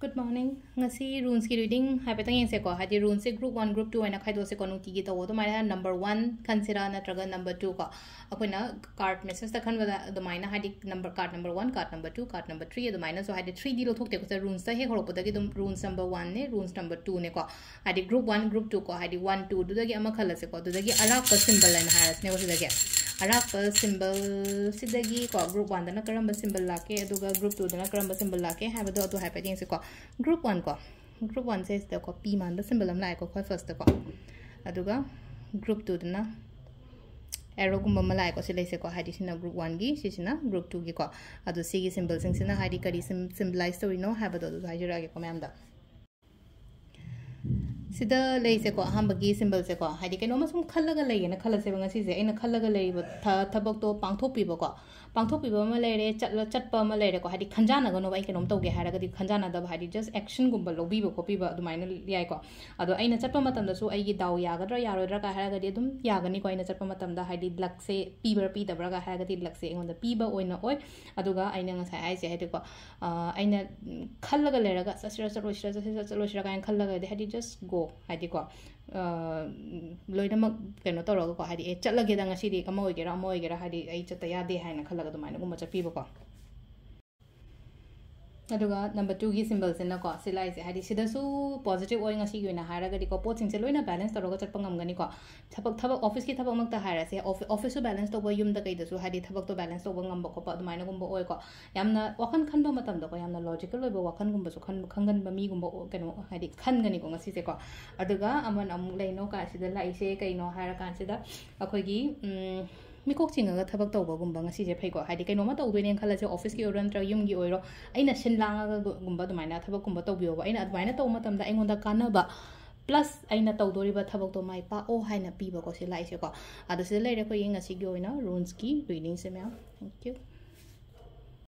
Good morning. Ngasi runes ki reading haipatang yeng se ko hadi runes se group 1 group 2 aina khaidose ko nuti gi to do maina number 1 kansira natraga number 2 ko akoina card message ta khanba do maina hadi number card number 1 card number 2 card number 3 do maina so hadi 3 di lo thokte ko sa runes ta he horopo da gi dum runes number 1 ne runes number 2 ne ko hadi group 1 group 2 ko hadi 1 2 do da gi ama khala se ko do da gi alak pa symbol line haras ne ko da gi alak pa symbol sidagi ko group 1 da na karamba symbol lake aduga group 2 da na karamba symbol lake haba do to haipatang se ko group 1 ko group 1 says the ko p man the symbol am like ko first ko aduga group 2 dana arrow gumba malai ko silai se ko hadi sina group 1 gi sina group 2 gi ko adu si gi symbol sing sina hadi kadi symbolize to no have do hajira ge ko ma'am da sida lei se ko hamba gi symbol se ko hadi keno ma sum khallaga lei na khala se ba ngasi se aina khallaga lei ba thabak to pangthok pi ba ko pangthok pi ba ma lei re chatpa ma lei re ko hadi khanjana ga no ba kenom to ge hara ga di khanjana da hadi just action gumba lobi ba ko pi ba du maina yai ko ado aina chatpa matam da su ai gi daw ya ga dra ya ro dra ka hara ga di dum ya ga ni ko aina chatpa matam da hadi luck se pi ba pi da bra ga hara ga di luck se ngon da pi ba oina oi aduga aina nga sai ai se hadi ko aina khallaga lei ra ga sasira sasira ga khallaga de hadi just go hadi ko loinamak keno tawraga ko hadi chatlage da ngasi di kamo igera hadi ai chatta yade haina khalaga do maina gumma chapi ba ko aduga number 2 gi symbol se na ko silai se hadi sida su positive oi ngasi gi na hara ga di ko pot sing se loina balance tawraga chatpa ngam gani ko thabak office ki thabak mak ta hara se office su balance to bo yum da kai da su hadi thabak to balance to bo ngam ba ko pa do maina gumba oi ko yamna wakan khan ba matam da ko yamna logical oi ba wakan gumba su khangan ba mi gumba keno hadi khan gani ko ngasi se ko aduga aman amu leino ka sida lai se kaino hara kan sida akoi gi mikok chinga thabak tawba gumba ngasi je phai ko hadi kaino ma tawdoi ne khala se office ki oran tra yum gi oiro aina sinlanga gumba du maina thabak gumba tawbiyo ba aina adwaina taw matam da aingonda kana ba plus aina tawdori ba thabak to mai pa o haina pi ba ko se lai se ko adu se lai re ko yeng ngasi gi oina runes ki reading se mya thank you